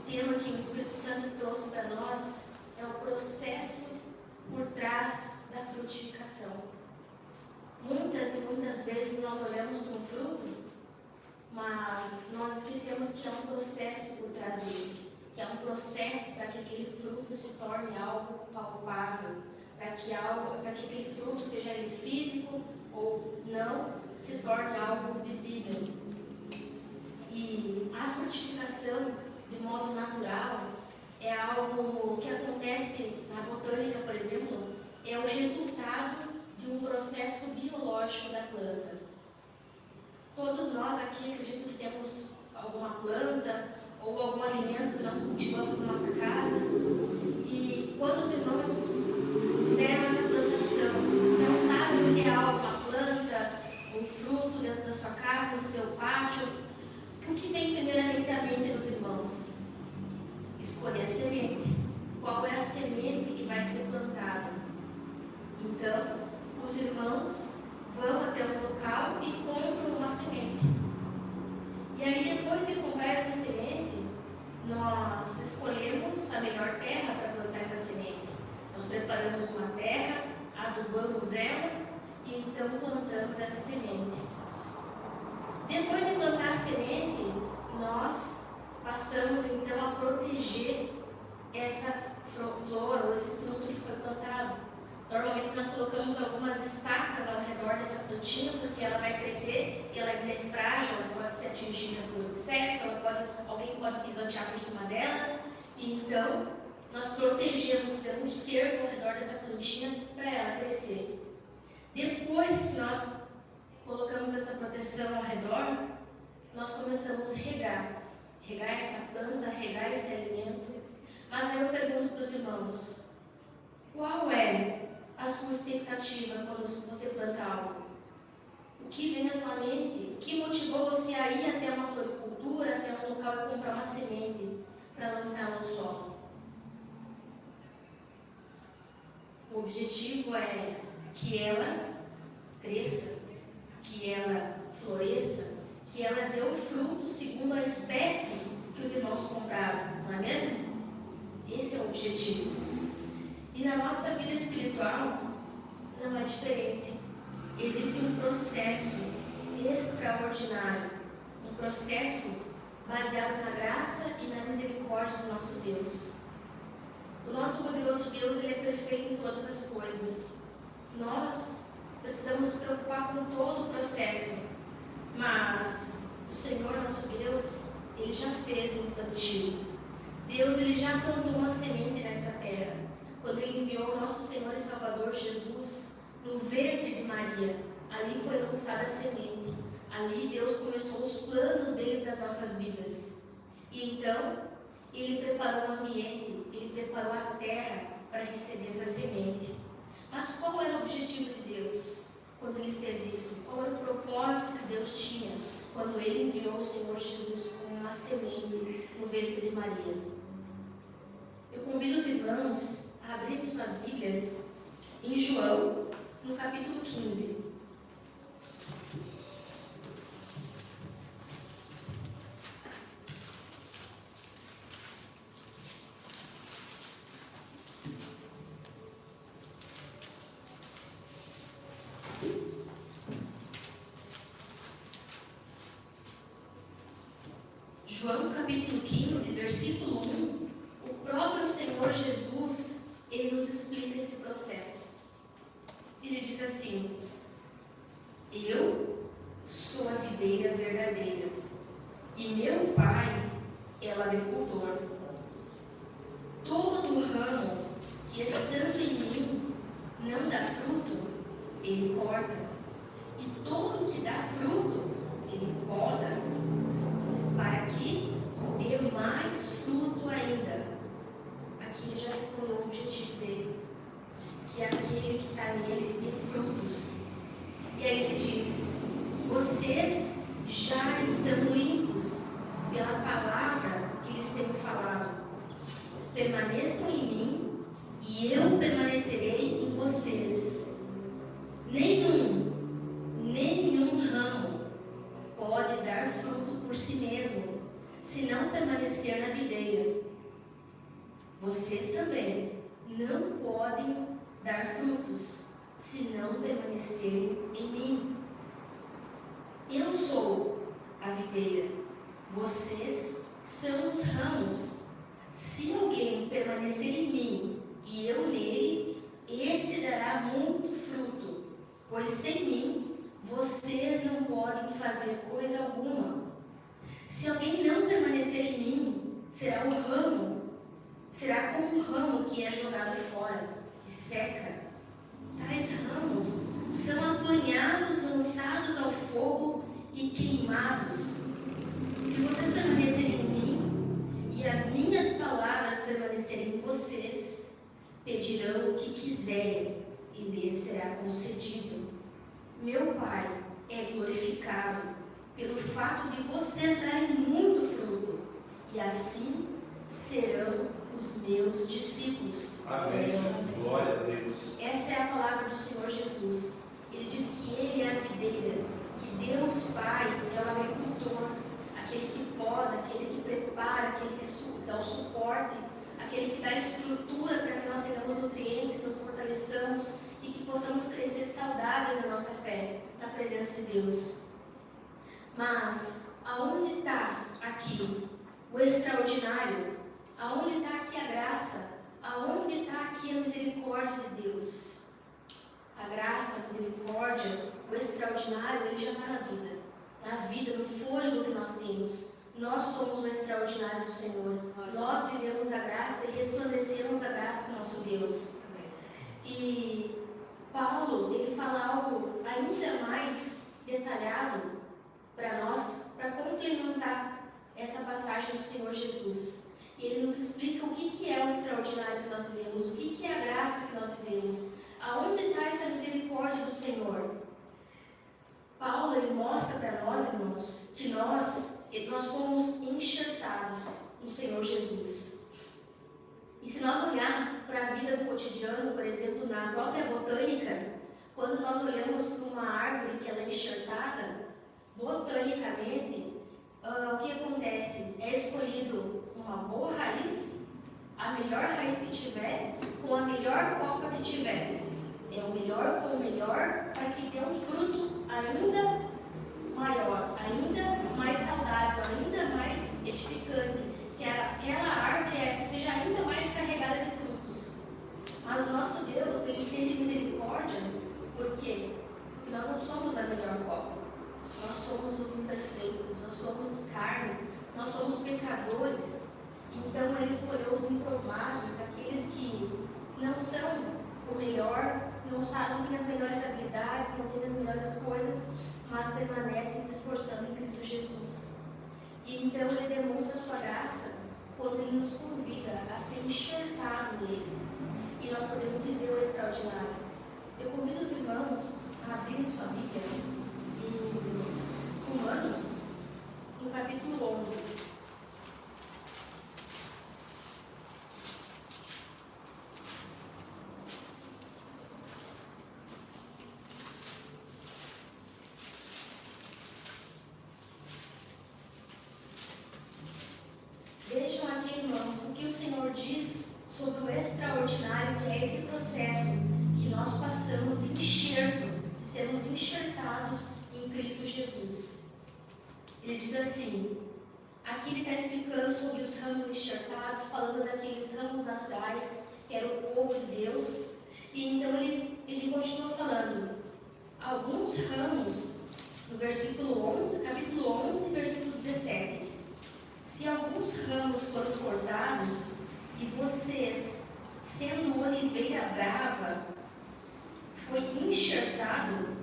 tema que o Espírito Santo trouxe para nós é o processo por trás da frutificação. Muitas e muitas vezes nós olhamos para um fruto, mas nós esquecemos que há um processo por trás dele, que há um processo para que aquele fruto se torne algo palpável, para que aquele fruto, seja ele físico ou não, se torne algo visível. E a frutificação, de modo natural, é algo que acontece na botânica, por exemplo, é o resultado de um processo biológico da planta. Todos nós aqui acredito que temos alguma planta ou algum alimento que nós cultivamos na nossa casa, e quando os irmãos fizeram essa plantação, pensaram em ter alguma planta, um fruto dentro da sua casa, no seu pátio, o que vem primeiramente à mente dos irmãos? Escolher a semente. Qual é a semente que vai ser plantada? Então, os irmãos vão até um local e compram uma semente. E aí, depois de comprar essa semente, nós escolhemos a melhor terra para plantar essa semente. Nós preparamos uma terra, adubamos ela e então plantamos essa semente. Depois de plantar a semente, nós passamos então a proteger essa flor ou esse fruto que foi plantado. Normalmente nós colocamos algumas estacas ao redor dessa plantinha, porque ela vai crescer e ela ainda é frágil, ela pode ser atingida por insetos, alguém pode pisotear por cima dela. E então nós protegemos, fizemos um cerco ao redor dessa plantinha para ela crescer. Depois que nós colocamos essa proteção ao redor, nós começamos a regar essa planta, regar esse alimento. Mas aí eu pergunto para os irmãos, qual é a sua expectativa quando você planta algo? O que vem à tua mente? O que motivou você a ir até uma floricultura, até um local e comprar uma semente para lançá-la no solo? O objetivo é que ela cresça, que ela floresça, que ela dê o fruto segundo a espécie que os irmãos compraram, não é mesmo? Esse é o objetivo. E na nossa vida espiritual não é diferente. Existe um processo extraordinário, um processo baseado na graça e na misericórdia do nosso Deus. O nosso poderoso Deus, ele é perfeito em todas as coisas. Nós precisamos nos preocupar com todo o processo, mas o Senhor, nosso Deus, ele já fez um plantio. Deus, ele já plantou uma semente nessa terra. Quando ele enviou o nosso Senhor e Salvador Jesus no ventre de Maria, ali foi lançada a semente. Ali Deus começou os planos dele para as nossas vidas. E então, ele preparou o ambiente, ele preparou a terra para receber essa semente. Mas qual era o objetivo de Deus quando ele fez isso? Qual era o propósito que Deus tinha quando ele enviou o Senhor Jesus como uma semente no ventre de Maria? Eu convido os irmãos a abrirem suas Bíblias em João, no capítulo 15. João capítulo 15, versículo 1, o próprio Senhor Jesus, ele nos explica esse processo. Ele diz assim: eu sou a videira verdadeira, e meu Pai é o agricultor. Todo ramo que estando em mim não dá fruto, ele corta, e todo que dá fruto, ele poda, para que dê mais fruto ainda. Aqui ele já respondeu o objetivo dele, que é aquele que está nele dê frutos. E aí ele diz: vocês já estão limpos pela palavra que lhes tenho falado. Permaneçam em mim e eu permanecerei em vocês. Nenhum ramo pode dar fruto por si mesmo, se não permanecer na videira. vocês também não podem dar frutos se não permanecerem em mim. Eu sou a videira, vocês são os ramos. Se alguém permanecer em mim e eu nele, este dará muito fruto, pois sem mim vocês não podem fazer coisa alguma. Se alguém não permanecer em mim, será como um ramo que é jogado fora e seca. Tais ramos são apanhados, lançados ao fogo e queimados. Se vocês permanecerem em mim e as minhas palavras permanecerem em vocês, pedirão o que quiserem e lhes será concedido. Meu Pai é glorificado pelo fato de vocês darem muito fruto, e assim serão os meus discípulos. Amém. Glória a Deus. Essa é a palavra do Senhor Jesus. Ele diz que Ele é a videira, que Deus Pai é o agricultor, aquele que poda, aquele que prepara, aquele que dá o suporte, aquele que dá a estrutura para que nós tenhamos nutrientes, que nos fortaleçamos e que possamos crescer saudáveis na nossa fé, na presença de Deus. Mas, aonde está aqui o extraordinário? Aonde está aqui a graça? Aonde está aqui a misericórdia de Deus? A graça, a misericórdia, o extraordinário, ele já está na vida, no fôlego que nós temos. Nós somos o extraordinário do Senhor. Nós vivemos a graça e resplandecemos a graça do nosso Deus. E Paulo, ele fala algo ainda mais detalhado para nós, para complementar essa passagem do Senhor Jesus. E ele nos explica o que é o extraordinário que nós vivemos, o que é a graça que nós vivemos, aonde está essa misericórdia do Senhor. Paulo, ele mostra para nós, irmãos, que nós fomos enxertados no Senhor Jesus. E se nós olharmos para a vida do cotidiano, por exemplo, na própria botânica, quando nós olhamos para uma árvore que ela é enxertada, botanicamente, o que acontece? É escolhido uma boa raiz, a melhor raiz que tiver, com a melhor copa que tiver. É o melhor com o melhor para que dê um fruto ainda maior, ainda mais saudável, ainda mais edificante, que aquela árvore seja ainda mais carregada de frutos. Mas o nosso Deus, ele estende misericórdia, por quê? Porque nós não somos a melhor copa. Nós somos os imperfeitos, nós somos carne, nós somos pecadores. Então ele escolheu os improváveis, aqueles que não são o melhor, não têm as melhores habilidades, não têm as melhores coisas, mas permanecem se esforçando em Cristo Jesus. E então ele demonstra a sua graça quando ele nos convida a ser enxertado nele. E nós podemos viver o extraordinário. Eu convido os irmãos a abrirem sua Bíblia em Romanos, no capítulo 11. Vejam aqui, irmãos, o que o Senhor diz sobre o extraordinário, que é esse processo que nós passamos de enxerto, de sermos enxertados em Cristo Jesus. Ele diz assim, aqui ele está explicando sobre os ramos enxertados, falando daqueles ramos naturais, que era o povo de Deus, e então ele continua falando, alguns ramos, no versículo 11, capítulo 11, versículo 17, se alguns ramos foram cortados, e vocês, sendo oliveira brava, foi enxertado,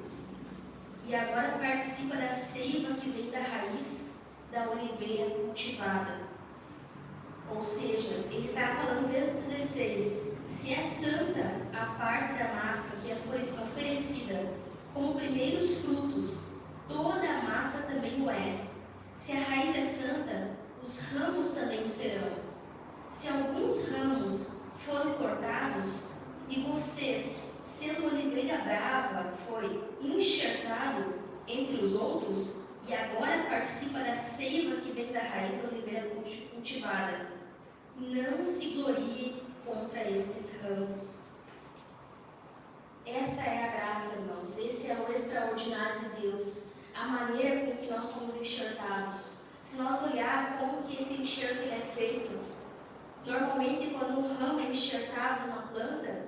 e agora participa da seiva que vem da raiz da oliveira cultivada. Ou seja, ele está falando desde o 16, se é santa a parte da massa que é oferecida como primeiros frutos, toda a massa também o é. Se a raiz é santa, os ramos também o serão. Se alguns ramos foram cortados, e vocês, sendo oliveira brava, foi enxertado entre os outros, e agora participa da seiva que vem da raiz da oliveira cultivada. não se glorie contra estes ramos. Essa é a graça, irmãos. Esse é o extraordinário de Deus. A maneira com que nós fomos enxertados. Se nós olharmos como que esse enxerto ele é feito, normalmente quando um ramo é enxertado numa planta,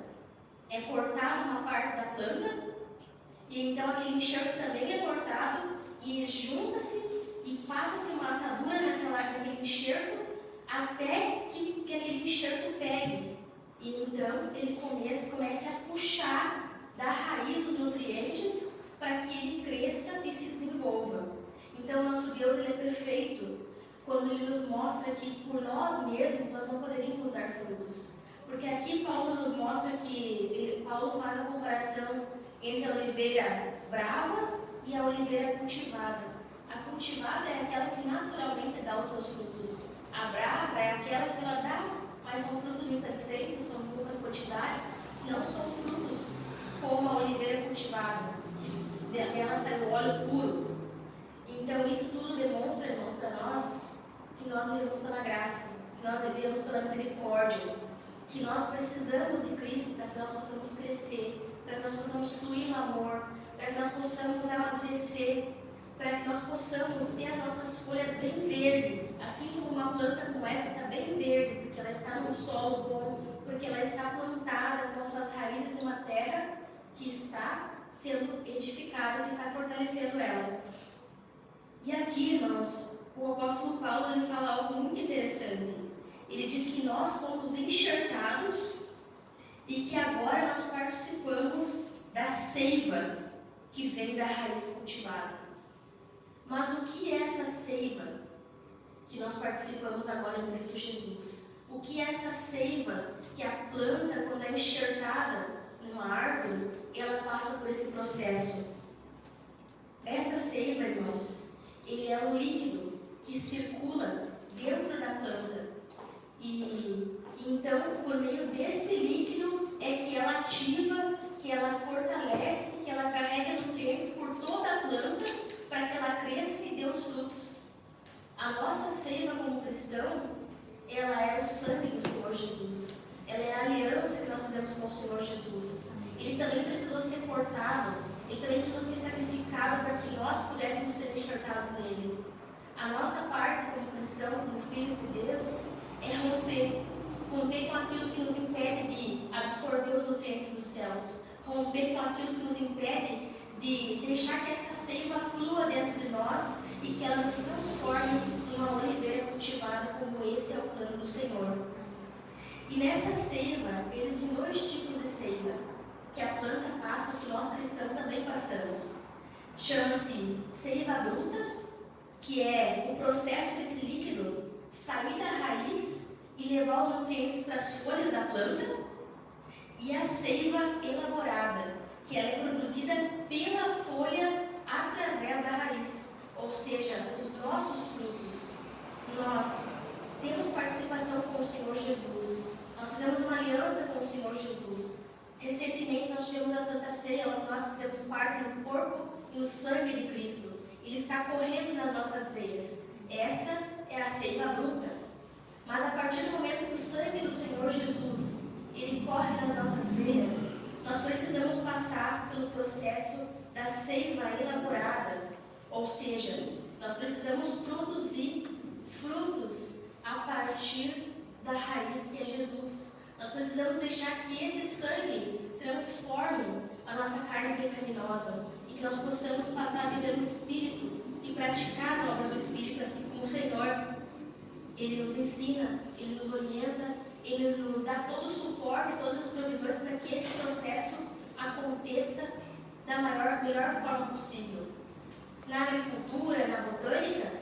é cortado uma parte da planta, e então aquele enxerto também é cortado, e junta-se e passa-se uma atadura naquele enxerto, até que aquele enxerto pegue. E então ele comece a puxar da raiz os nutrientes para que ele cresça e se desenvolva. Então nosso Deus ele é perfeito quando ele nos mostra que por nós mesmos nós não poderíamos dar frutos. Porque aqui Paulo nos mostra que Paulo faz a comparação entre a oliveira brava e a oliveira cultivada. A cultivada é aquela que naturalmente dá os seus frutos. A brava é aquela que ela dá, mas são frutos imperfeitos, são poucas quantidades, não são frutos como a oliveira cultivada, que dela sai o óleo puro. Então isso tudo demonstra, irmãos, para nós, que nós vivemos pela graça, que nós vivemos pela misericórdia, que nós precisamos de Cristo para que nós possamos crescer, para que nós possamos fluir no amor, para que nós possamos amadurecer, para que nós possamos ter as nossas folhas bem verdes, assim como uma planta como essa está bem verde, porque ela está num solo bom, porque ela está plantada com as suas raízes numa terra que está sendo edificada, que está fortalecendo ela. E aqui, irmãos, o apóstolo Paulo ele fala algo muito interessante. Ele diz que nós fomos enxertados e que agora nós participamos da seiva que vem da raiz cultivada. Mas o que é essa seiva que nós participamos agora em Cristo Jesus? O que é essa seiva que a planta, quando é enxertada numa árvore, ela passa por esse processo? Essa seiva, irmãos, ele é um líquido que circula dentro da planta. E então, por meio desse líquido, é que ela ativa, que ela fortalece, que ela carrega nutrientes por toda a planta, para que ela cresça e dê os frutos. A nossa seiva como cristão, ela é o sangue do Senhor Jesus. Ela é a aliança que nós fizemos com o Senhor Jesus. Ele também precisou ser cortado, ele também precisou ser sacrificado para que nós pudéssemos ser enxertados nele. A nossa parte como cristão, como filhos de Deus, é romper com aquilo que nos impede de absorver os nutrientes dos céus, romper com aquilo que nos impede de deixar que essa seiva flua dentro de nós e que ela nos transforme em uma oliveira cultivada, como esse é o plano do Senhor. E nessa seiva, existem dois tipos de seiva que a planta passa, que nós cristãos também passamos. Chama-se seiva bruta, que é o processo desse líquido sair da raiz e levar os nutrientes para as folhas da planta, e a seiva elaborada, que ela é produzida pela folha através da raiz, ou seja, os nossos frutos. Nós temos participação com o Senhor Jesus, nós fizemos uma aliança com o Senhor Jesus. Recentemente nós tivemos a Santa Ceia, onde nós fizemos parte do corpo e do sangue de Cristo. Ele está correndo nas nossas veias. Essa é a seiva bruta. Mas a partir do momento que o sangue do Senhor Jesus ele corre nas nossas veias, nós precisamos passar pelo processo da seiva elaborada, ou seja, nós precisamos produzir frutos a partir da raiz que é Jesus. Nós precisamos deixar que esse sangue transforme a nossa carne pecaminosa e que nós possamos passar a viver no Espírito e praticar as obras do Espírito, assim como o Senhor. Ele nos ensina, Ele nos orienta, Ele nos dá todo o suporte, todas as provisões para que esse processo aconteça da melhor forma possível. Na agricultura, na botânica,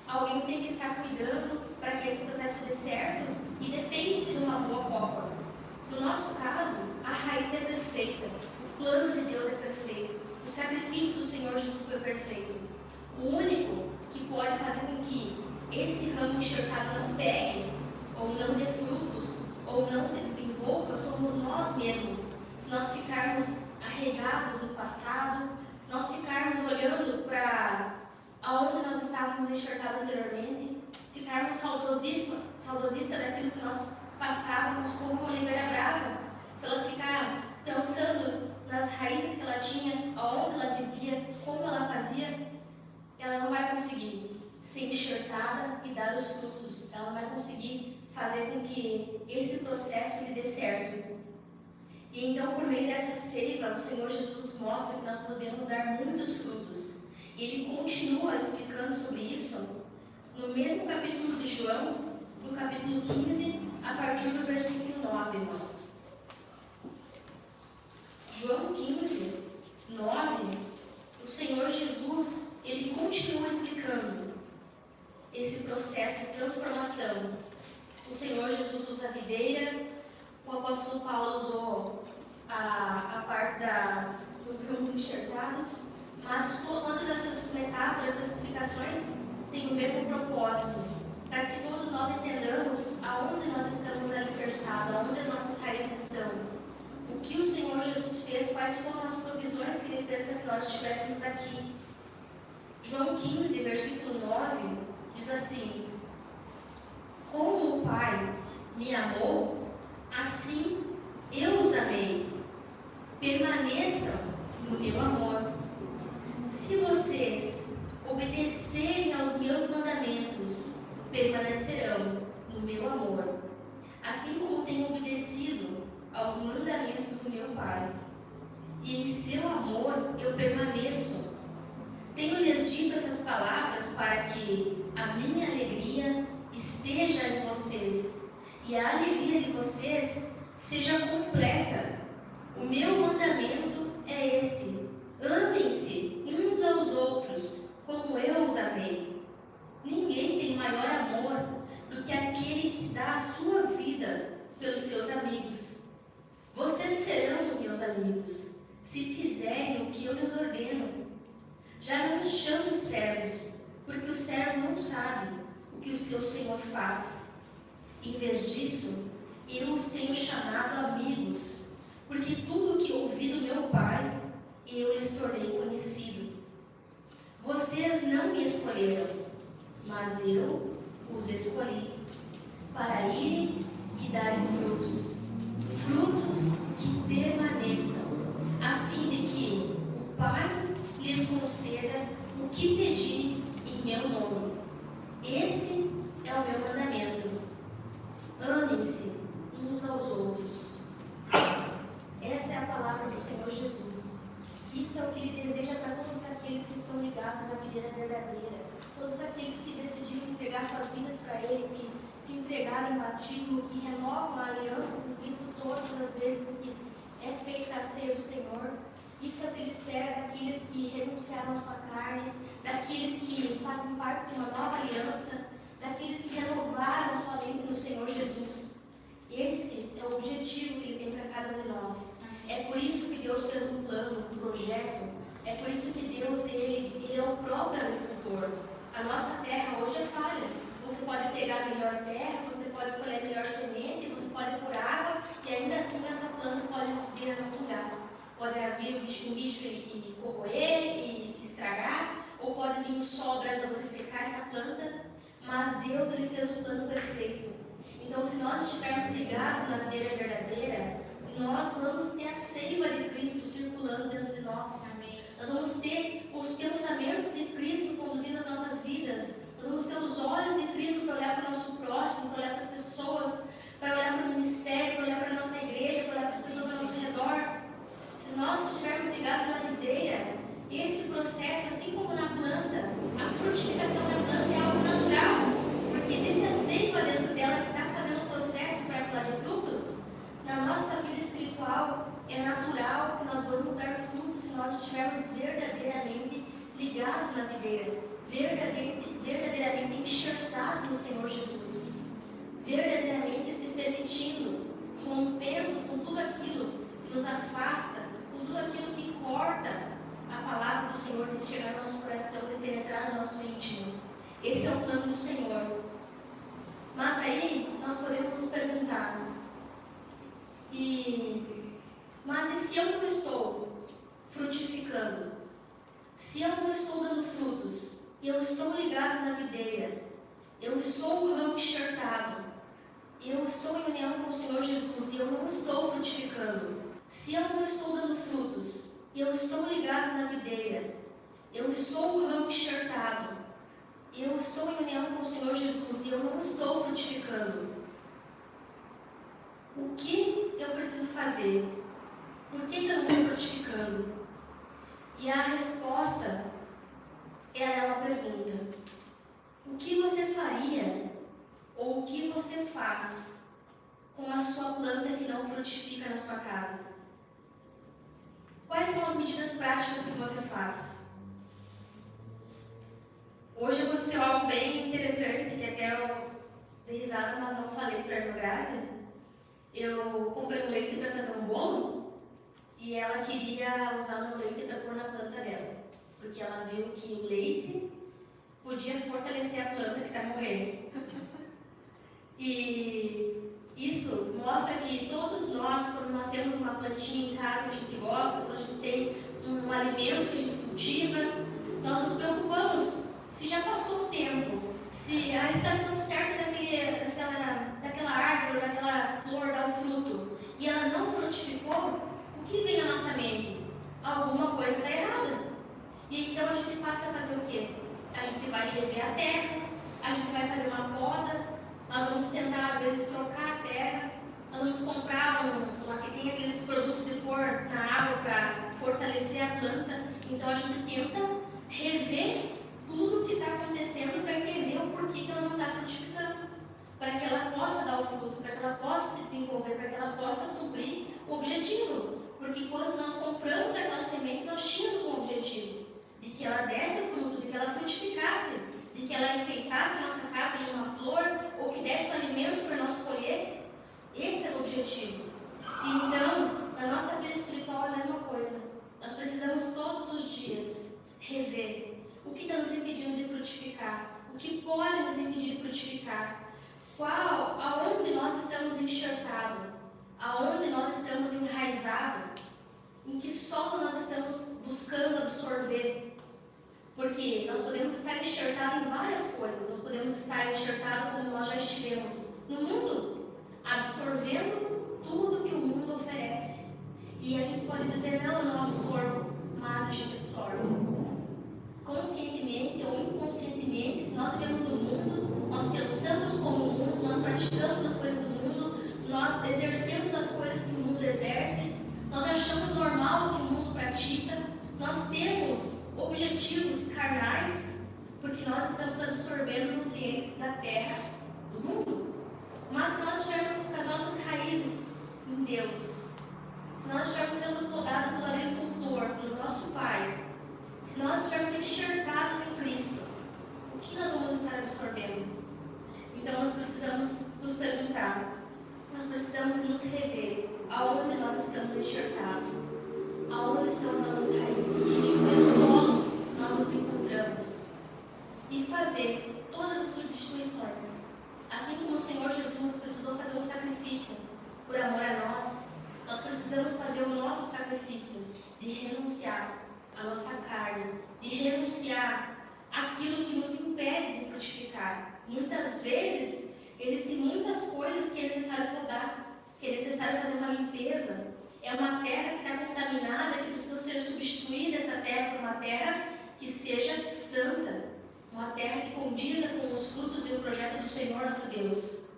alguém tem que estar cuidando para que esse processo dê certo e depende-se de uma boa copa. No nosso caso, a raiz é perfeita, o plano de Deus é perfeito, o sacrifício do Senhor Jesus foi perfeito. O único que pode fazer com que esse ramo enxertado não pegue, ou não dê frutos, ou não se desenvolva, somos nós mesmos. Se nós ficarmos arregados no passado, se nós ficarmos olhando para aonde nós estávamos enxertados anteriormente, ficarmos saudosistas daquilo aquilo que nós passávamos como uma oliveira brava. Se ela ficar pensando nas raízes que ela tinha, aonde ela vivia, como ela fazia, ela não vai conseguir ser enxertada e dar os frutos. Ela não vai conseguir fazer com que esse processo lhe dê certo. E então, por meio dessa seiva, o Senhor Jesus nos mostra que nós podemos dar muitos frutos. E Ele continua explicando sobre isso no mesmo capítulo de João, no capítulo 15, a partir do versículo 9, irmãos. João 15, 9, o Senhor Jesus, Ele continua explicando esse processo de transformação. O Senhor Jesus usa a videira, o apóstolo Paulo usou a parte dos ramos enxertados, mas todas essas metáforas, essas explicações têm o mesmo propósito, para que todos nós entendamos aonde nós estamos alicerçados, aonde as nossas raízes estão, o que o Senhor Jesus fez, quais foram as provisões que Ele fez para que nós estivéssemos aqui. João 15, versículo 9, diz assim: como o Pai me amou, assim eu os amei. Permaneçam no meu amor. Se vocês obedecerem aos meus mandamentos, permanecerão no meu amor, assim como tenho obedecido aos mandamentos do meu Pai. E em seu amor eu permaneço. Tenho-lhes dito essas palavras para que a minha alegria esteja em vocês e a alegria de vocês seja completa. O meu mandamento é este: amem-se uns aos outros como eu os amei. Ninguém tem maior amor do que aquele que dá a sua vida pelos seus amigos. Vocês serão os meus amigos se fizerem o que eu lhes ordeno. Já não os chamo servos, porque o servo não sabe o que o seu Senhor faz. Em vez disso, eu os tenho chamado amigos, porque tudo o que ouvi do meu Pai, eu lhes tornei conhecido. Vocês não me escolheram, mas eu os escolhi, para irem e darem frutos, frutos que permaneçam, a fim de que o Pai lhes conceda o que pedirem em meu nome. Este é o meu mandamento: amem-se uns aos outros. Essa é a palavra do Senhor Jesus. Isso é o que Ele deseja para todos aqueles que estão ligados à videira verdadeira, todos aqueles que decidiram entregar suas vidas para Ele, que se entregaram em batismo, que renovam a aliança com Cristo todas as vezes que é feita a ceia do Senhor. Isso é o que Ele espera daqueles que renunciaram à sua carne, daqueles que fazem parte de uma nova aliança, daqueles que renovaram a sua mente no Senhor Jesus. Esse é o objetivo que Ele tem para cada um de nós. É por isso que Deus fez um plano, um projeto. É por isso que Deus, Ele é o próprio agricultor. A nossa terra hoje é falha. Você pode pegar a melhor terra, você pode escolher a melhor semente, você pode pôr água e ainda assim a tua planta pode vir a não vingar. Pode vir um bicho e corroer e estragar, ou pode vir um sol abrasador e secar essa planta, mas Deus, Ele fez o plano perfeito. Então, se nós estivermos ligados na videira verdadeira, nós vamos ter a seiva de Cristo circulando dentro de nós. Amém. Nós vamos ter os pensamentos de Cristo conduzindo as nossas vidas. Nós vamos ter os olhos de Cristo para olhar para o nosso próximo, para olhar para as pessoas, para olhar para o ministério, para olhar para a nossa igreja, para olhar para as pessoas ao nosso redor. Se nós estivermos ligados na videira, esse processo, assim como na planta, a frutificação da planta é algo natural, porque existe a seiva dentro dela que está fazendo o processo para que ela dê frutos. Na nossa vida espiritual, é natural que nós vamos dar frutos se nós estivermos verdadeiramente ligados na videira, verdadeiramente enxertados no Senhor Jesus, verdadeiramente se permitindo, rompendo com tudo aquilo que nos afasta, com tudo aquilo que corta a palavra do Senhor de chegar no nosso coração, de penetrar no nosso íntimo. Esse é o plano do Senhor. Mas aí nós podemos nos perguntar: mas e se eu não estou frutificando? Se eu não estou dando frutos, e eu estou ligado na videira, eu sou um ramo enxertado, eu estou em união com o Senhor Jesus e eu não estou frutificando, se eu não estou dando frutos, e eu estou ligado na videira, eu sou um ramo enxertado, eu estou em união com o Senhor Jesus e eu não estou frutificando, o que eu preciso fazer? Por que eu não estou frutificando? E a resposta, ela é uma pergunta. O que você faria, ou o que você faz com a sua planta que não frutifica na sua casa? Quais são as medidas práticas que você faz? Hoje aconteceu algo bem interessante, que até eu dei risada, mas não falei para a irmã Grazi. Eu comprei um leite para fazer um bolo e ela queria usar o meu leite para pôr na planta dela, porque ela viu que o leite podia fortalecer a planta que está morrendo. E isso mostra que todos nós, quando nós temos uma plantinha em casa que a gente gosta, quando a gente tem um alimento que a gente cultiva, nós nos preocupamos se já passou o tempo, se a estação certa daquela árvore, daquela flor dá o fruto, e ela não frutificou, o que vem na nossa mente? Alguma coisa está errada. E então a gente passa a fazer o quê? A gente vai rever a terra, a gente vai fazer uma poda, nós vamos tentar às vezes trocar a terra, nós vamos comprar tem aqueles produtos de pôr na água para fortalecer a planta. Então a gente tenta rever tudo o que está acontecendo para entender o porquê que ela não está frutificando, para que ela possa dar o fruto, para que ela possa se desenvolver, para que ela possa cumprir o objetivo. Porque quando nós compramos aquela semente, nós tínhamos um objetivo, de que ela desse o fruto, de que ela frutificasse, de que ela enfeitasse a nossa casa de uma flor, ou que desse o alimento para nós colher. Esse era o objetivo. Então, na nossa vida espiritual é a mesma coisa. Nós precisamos todos os dias rever o que está nos impedindo de frutificar, o que pode nos impedir de frutificar, aonde nós estamos enxertados, aonde nós estamos enraizados, em que solo nós estamos buscando absorver. Porque nós podemos estar enxertados em várias coisas, nós podemos estar enxertados como nós já estivemos no mundo, absorvendo tudo que o mundo oferece. E a gente pode dizer, não, eu não absorvo, mas a gente absorve. Conscientemente ou inconscientemente, se nós vivemos no mundo, nós pensamos como o mundo, nós praticamos as coisas do mundo, nós exercemos as coisas que o mundo exerce, nós achamos normal o que o mundo pratica, nós temos objetivos carnais, porque nós estamos absorvendo nutrientes da terra, do mundo. Mas se nós estivermos com as nossas raízes em Deus, se nós estivermos sendo podados pelo agricultor, pelo nosso Pai, se nós estivermos enxertados em Cristo, o que nós vamos estar absorvendo? Então nós precisamos nos perguntar, nós precisamos nos rever, aonde nós estamos enxertados, aonde estão as nossas raízes, em que solo nós nos encontramos, e fazer todas as substituições. Assim como o Senhor Jesus precisou fazer um sacrifício por amor a nós, nós precisamos fazer o nosso sacrifício de renunciar a nossa carne, de renunciar àquilo que nos impede de frutificar. Muitas vezes, existem muitas coisas que é necessário podar, que é necessário fazer uma limpeza. É uma terra que está contaminada, que precisa ser substituída, essa terra, por uma terra que seja santa, uma terra que condiza com os frutos e o projeto do Senhor nosso Deus.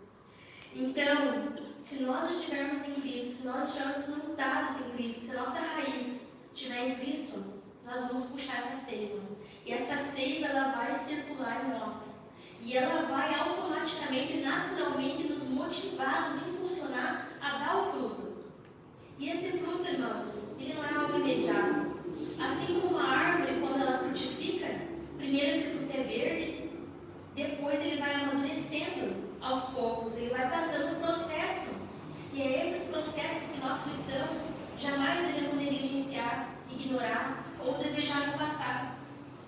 Então, se nós estivermos em Cristo, se nós estivermos plantados em Cristo, se a nossa raiz estiver em Cristo, nós vamos puxar essa seiva. E essa seiva, ela vai circular em nós. E ela vai automaticamente, naturalmente, nos motivar, nos impulsionar a dar o fruto. E esse fruto, irmãos, ele não é algo imediato. Assim como uma árvore, quando ela frutifica, primeiro esse fruto é verde, depois ele vai amadurecendo aos poucos, ele vai passando um processo. E é esses processos que nós cristãos jamais devemos negligenciar, ignorar ou desejar não passar,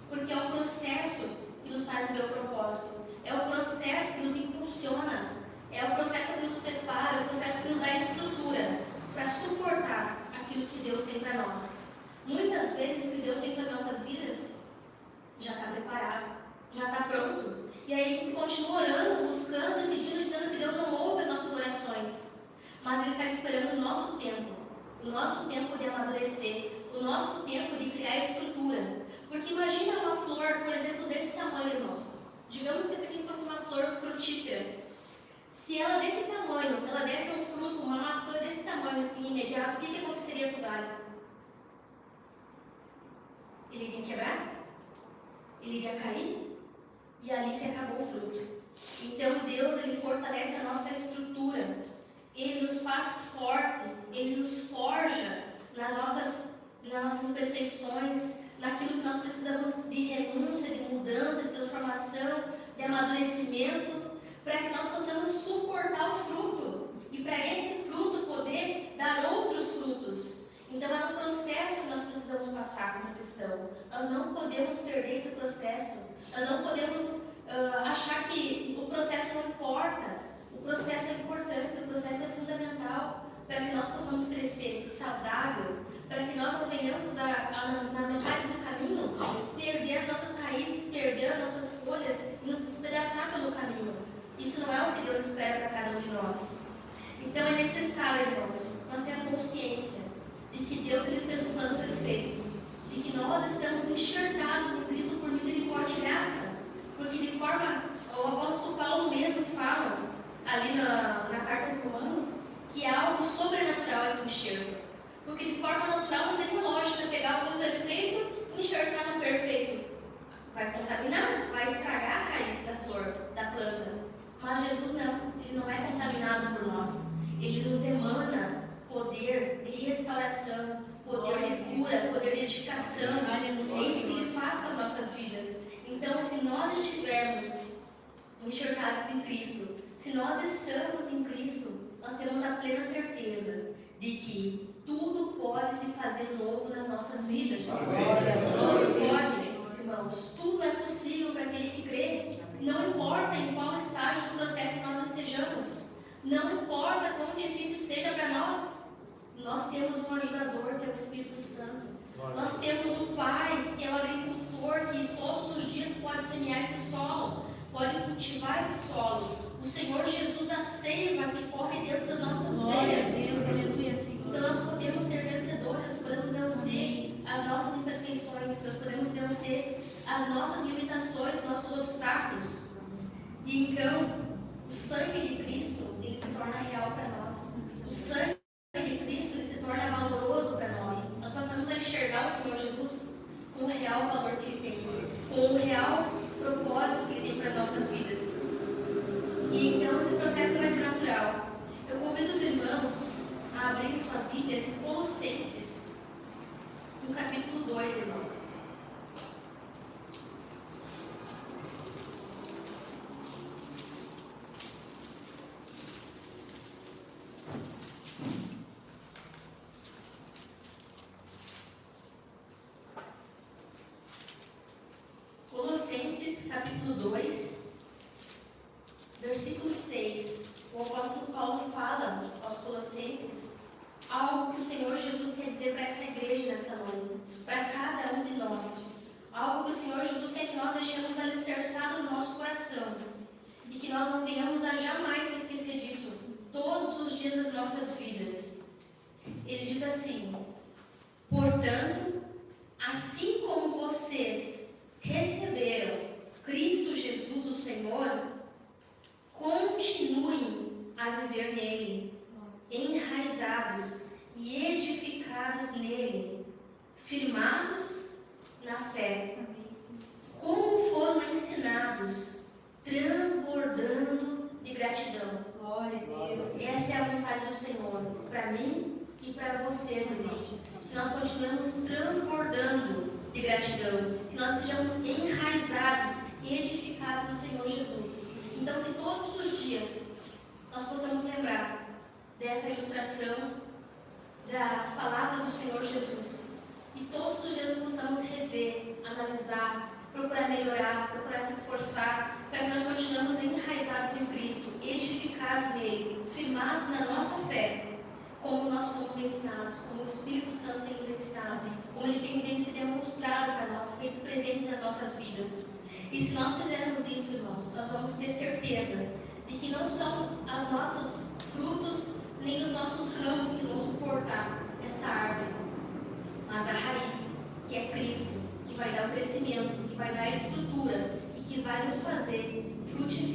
porque é o processo que nos faz ver o propósito, é o processo que nos impulsiona, é o processo que nos prepara, é o processo que nos dá estrutura para suportar aquilo que Deus tem para nós. Muitas vezes o que Deus tem para as nossas vidas já está preparado, já está pronto. E aí a gente continua orando, buscando, pedindo, dizendo que Deus não ouve as nossas orações. Mas Ele está esperando o nosso tempo de amadurecer, o nosso tempo de criar estrutura. Porque imagina uma flor, por exemplo, desse tamanho, irmãos. Digamos que essa aqui fosse uma flor frutífera. Se ela desse tamanho, ela desse um fruto, uma maçã desse tamanho, assim, imediato, o que aconteceria com o galho? Ele iria quebrar? Ele iria cair? E ali se acabou o fruto. Então Deus, Ele fortalece a nossa estrutura. Ele nos faz forte. Ele nos forja nas nossas imperfeições, naquilo que nós precisamos de renúncia, de mudança, de transformação, de amadurecimento, para que nós possamos suportar o fruto. E para esse fruto poder dar outros frutos. Então é um processo que nós precisamos passar como cristão. Nós não podemos perder esse processo. Nós não podemos achar que o processo não importa. O processo é importante, o processo é fundamental para que nós possamos crescer saudável, para que nós não venhamos na metade do caminho perder as nossas raízes, perder as nossas folhas e nos despedaçar pelo caminho. Isso não é o que Deus espera para cada um de nós. Então é necessário, irmãos, nós termos consciência de que Deus, Ele fez um plano perfeito, de que nós estamos enxertados em Cristo por misericórdia e graça, porque de forma, o apóstolo Paulo mesmo fala ali na carta de Romanos, que é algo sobrenatural esse enxerto, porque de forma natural não tem lógica pegar o imperfeito e enxertar no perfeito. Vai contaminar, vai estragar a raiz da flor, da planta. Mas Jesus não, Ele não é contaminado por nós. Ele nos emana poder de restauração, poder de cura, poder de edificação. É isso que Ele faz com as nossas vidas. Então, se nós estivermos enxertados em Cristo, se nós estamos em Cristo, nós temos a plena certeza de que tudo pode se fazer novo nas nossas vidas. Tudo pode, irmãos. Tudo é possível para aquele que crê. Não importa em qual estágio do processo nós estejamos. Não importa quão difícil seja para nós. Nós temos um ajudador, que é o Espírito Santo. Nós temos o Pai, que é o agricultor, que todos os dias pode semear esse solo, pode cultivar esse solo. O Senhor Jesus, a seiva que corre dentro das nossas veias. Então nós podemos ser vencedores, podemos vencer as nossas imperfeições, nós podemos vencer as nossas limitações, nossos obstáculos. E então, o sangue de Cristo, ele se torna real para nós. O sangue de Cristo, ele se torna valoroso para nós. Nós passamos a enxergar o Senhor Jesus com o real valor que ele tem, com o real propósito que ele tem para as nossas vidas. E então esse processo vai ser natural. Eu convido os irmãos a abrirem suas Bíblias em Colossenses, no capítulo 2, irmãos. Colossenses, capítulo 2, versículo 6. O apóstolo Paulo fala aos Colossenses algo que o Senhor Jesus quer dizer para essa igreja nessa noite, para cada um de nós. Algo que o Senhor Jesus quer que nós deixemos alicerçado no nosso coração e que nós não venhamos a jamais se esquecer disso todos os dias das nossas vidas. Ele diz assim: portanto, assim como vocês receberam Cristo Jesus, o Senhor, continuem a viver nele, enraizados e edificados nele, firmados na fé, como foram ensinados, transbordando de gratidão. Glória a Deus. Essa é a vontade do Senhor para mim e para vocês, irmãos. Que nós continuemos transbordando de gratidão, que nós sejamos enraizados e edificados no Senhor Jesus. Então, que todos os dias nós possamos lembrar dessa ilustração, das palavras do Senhor Jesus. E todos os dias possamos rever, analisar, procurar melhorar, procurar se esforçar, para que nós continuemos enraizados em Cristo, edificados nele, firmados na nossa fé, como nós fomos ensinados, como o Espírito Santo tem nos ensinado, como ele tem se demonstrado para nós, feito presente nas nossas vidas. E se nós fizermos isso, irmãos, nós vamos ter certeza de que não são os nossos frutos nem os nossos ramos que vão suportar essa árvore, mas a raiz, que é Cristo, que vai dar o crescimento, que vai dar a estrutura e que vai nos fazer frutificar